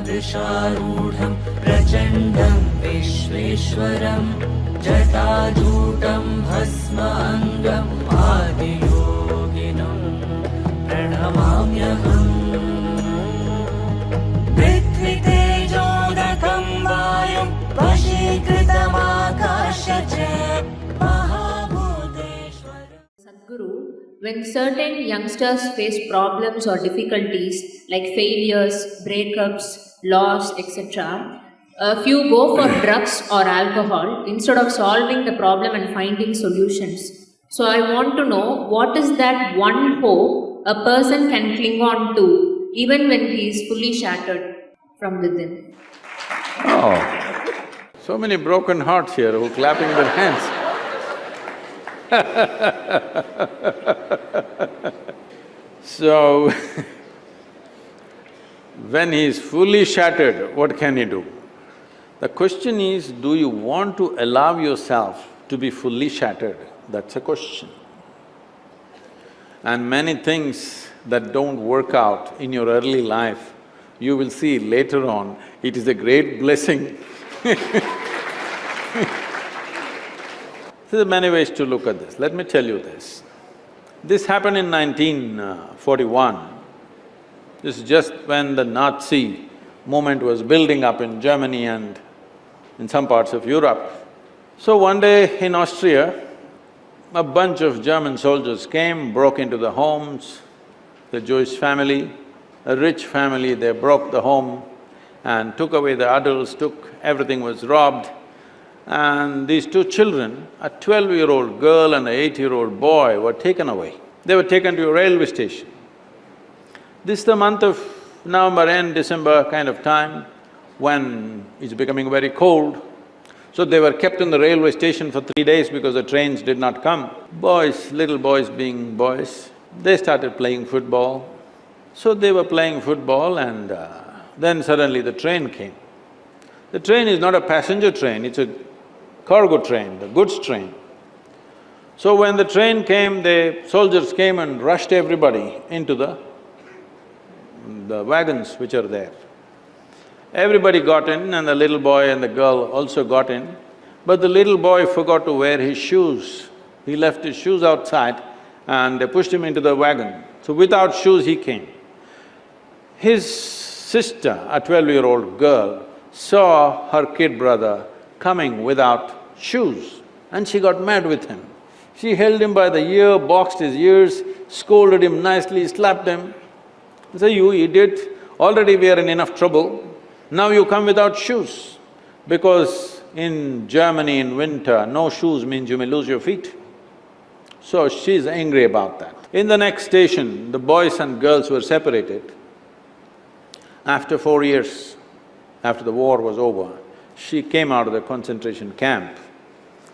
वृषारूढं प्रचण्डं विश्वेश्वरं जटाजूटं भस्माङ्गम् आदियोगिनं प्रणमाम्यहम्। पृथ्वीतेजोदकं वायुं वशीकृतमाकाश्य च महाभूतेश्वरम्। Sadhguru, when certain youngsters face problems or difficulties like failures, breakups, loss, etc., a few go for drugs or alcohol instead of solving the problem and finding solutions. So I want to know, what is that one hope a person can cling on to even when he is fully shattered from within? Oh, so many broken hearts here who are clapping their hands. So, when he is fully shattered, what can he do? The question is, do you want to allow yourself to be fully shattered? That's a question. And many things that don't work out in your early life, you will see later on, it is a great blessing. There are many ways to look at this. Let me tell you this. This happened in 1941. This is just when the Nazi movement was building up in Germany and in some parts of Europe. So one day in Austria, a bunch of German soldiers came, broke into the homes, the Jewish family, a rich family, they broke the home and took away the adults, everything was robbed. And these two children, a 12-year-old girl and an 8-year-old boy, were taken away. They were taken to a railway station. This is the month of November end, December kind of time, when it's becoming very cold. So they were kept in the railway station for 3 days because the trains did not come. Boys, little boys being boys, they started playing football. So they were playing football and then suddenly the train came. The train is not a passenger train, it's a cargo train, the goods train. So when the train came, the soldiers came and rushed everybody into the wagons which are there. Everybody got in and the little boy and the girl also got in, but the little boy forgot to wear his shoes. He left his shoes outside and they pushed him into the wagon. So without shoes he came. His sister, a 12-year-old girl, saw her kid brother coming without shoes and she got mad with him. She held him by the ear, boxed his ears, scolded him nicely, slapped him. Said, "You idiot, already we are in enough trouble, now you come without shoes." Because in Germany in winter, no shoes means you may lose your feet. So she's angry about that. In the next station, the boys and girls were separated. After 4 years, after the war was over, she came out of the concentration camp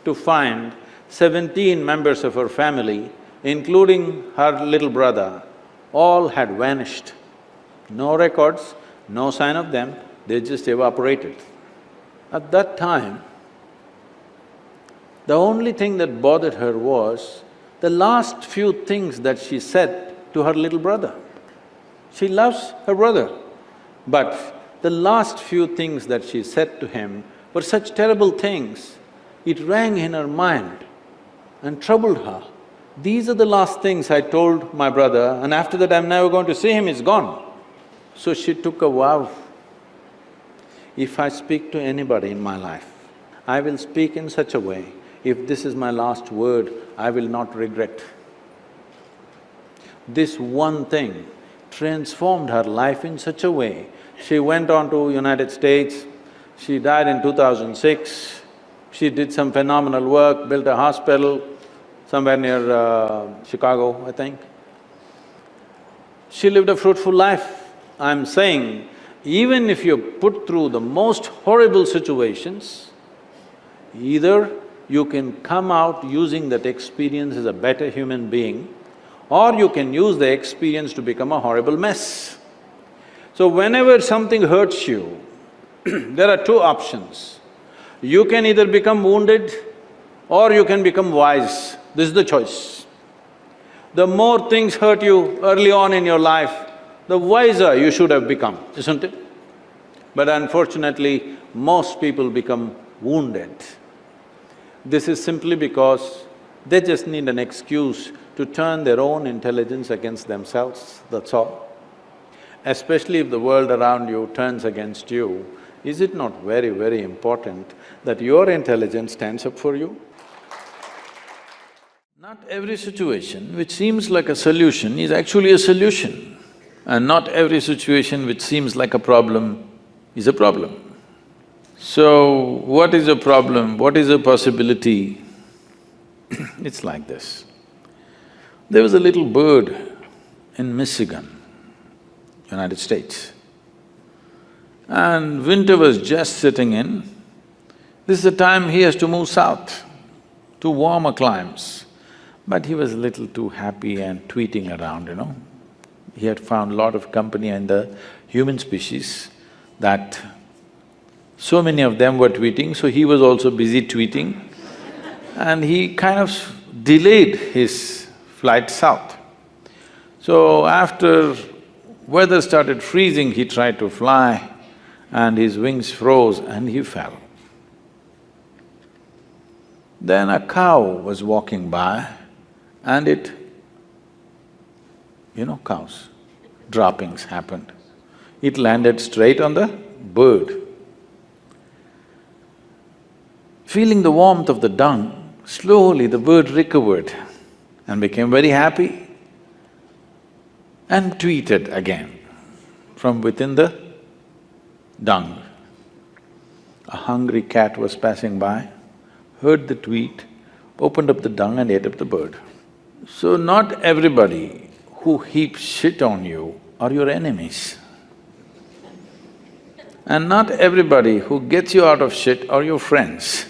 to find 17 members of her family, including her little brother, all had vanished. No records, no sign of them, they just evaporated. At that time, the only thing that bothered her was the last few things that she said to her little brother. She loves her brother, but the last few things that she said to him were such terrible things, it rang in her mind and troubled her. These are the last things I told my brother and after that I'm never going to see him, he's gone. So she took a vow, if I speak to anybody in my life, I will speak in such a way, if this is my last word, I will not regret. This one thing transformed her life in such a way. She went on to United States, she died in 2006, she did some phenomenal work, built a hospital somewhere near Chicago, I think. She lived a fruitful life. I'm saying, even if you're put through the most horrible situations, either you can come out using that experience as a better human being, or you can use the experience to become a horrible mess. So whenever something hurts you, there are two options. You can either become wounded or you can become wise. This is the choice. The more things hurt you early on in your life, the wiser you should have become, isn't it? But unfortunately, most people become wounded. This is simply because they just need an excuse to turn their own intelligence against themselves, that's all. Especially if the world around you turns against you, is it not very, very important that your intelligence stands up for you? Not every situation which seems like a solution is actually a solution, and not every situation which seems like a problem is a problem. So, what is a problem? What is a possibility? It's like this. There was a little bird in Michigan, United States, and winter was just setting in. This is the time he has to move south to warmer climes. But he was a little too happy and tweeting around, He had found a lot of company in the human species that so many of them were tweeting, so he was also busy tweeting, and he kind of delayed his flight south. So after weather started freezing, he tried to fly and his wings froze and he fell. Then a cow was walking by and cows, droppings happened. It landed straight on the bird. Feeling the warmth of the dung, slowly the bird recovered and became very happy and tweeted again from within the dung. A hungry cat was passing by, heard the tweet, opened up the dung and ate up the bird. So not everybody who heaps shit on you are your enemies. And not everybody who gets you out of shit are your friends.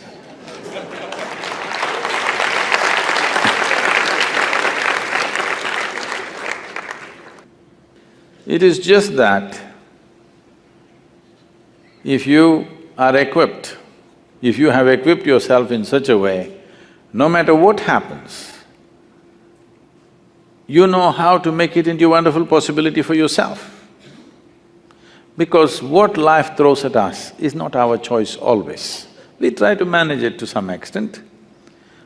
It is just that if you are equipped, if you have equipped yourself in such a way, no matter what happens, you know how to make it into a wonderful possibility for yourself. Because what life throws at us is not our choice always. We try to manage it to some extent,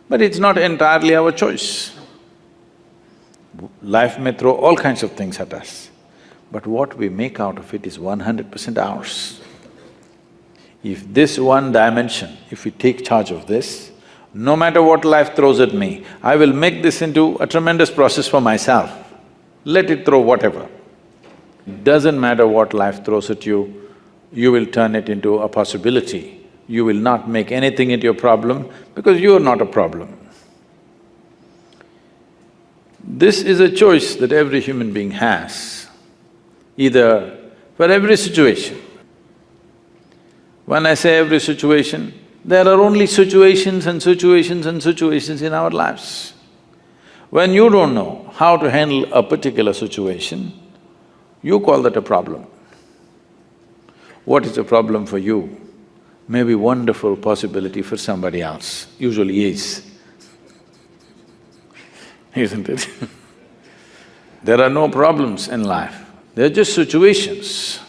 but it's not entirely our choice. Life may throw all kinds of things at us, but what we make out of it is 100% ours. If this one dimension, if we take charge of this, no matter what life throws at me, I will make this into a tremendous process for myself. Let it throw whatever. It doesn't matter what life throws at you, you will turn it into a possibility. You will not make anything into a problem because you are not a problem. This is a choice that every human being has, either for every situation. When I say every situation, there are only situations and situations and situations in our lives. When you don't know how to handle a particular situation, you call that a problem. What is a problem for you may be wonderful possibility for somebody else, usually is, isn't it? There are no problems in life, they're just situations.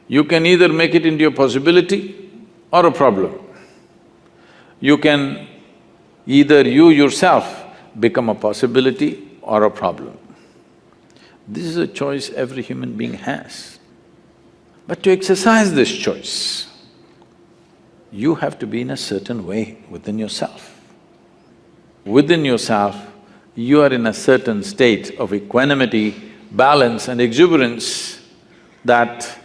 You can either make it into a possibility or a problem. You can either you yourself become a possibility or a problem. This is a choice every human being has. But to exercise this choice, you have to be in a certain way within yourself. Within yourself, you are in a certain state of equanimity, balance and exuberance that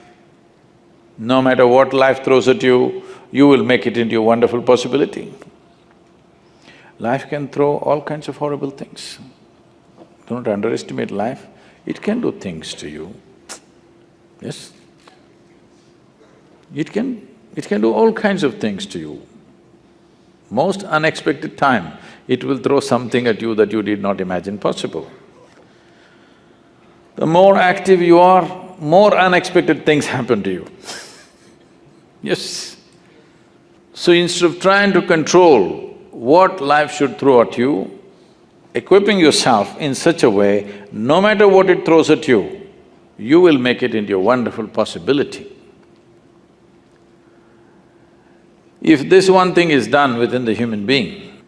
no matter what life throws at you, you will make it into a wonderful possibility. Life can throw all kinds of horrible things. Don't underestimate life, it can do things to you, yes? It can do all kinds of things to you. Most unexpected time, it will throw something at you that you did not imagine possible. The more active you are, more unexpected things happen to you. Yes. So instead of trying to control what life should throw at you, equipping yourself in such a way, no matter what it throws at you, you will make it into a wonderful possibility. If this one thing is done within the human being,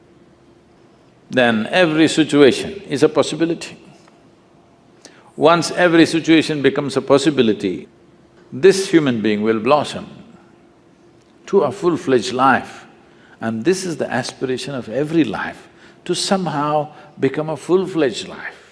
then every situation is a possibility. Once every situation becomes a possibility, this human being will blossom to a full-fledged life. And this is the aspiration of every life, to somehow become a full-fledged life.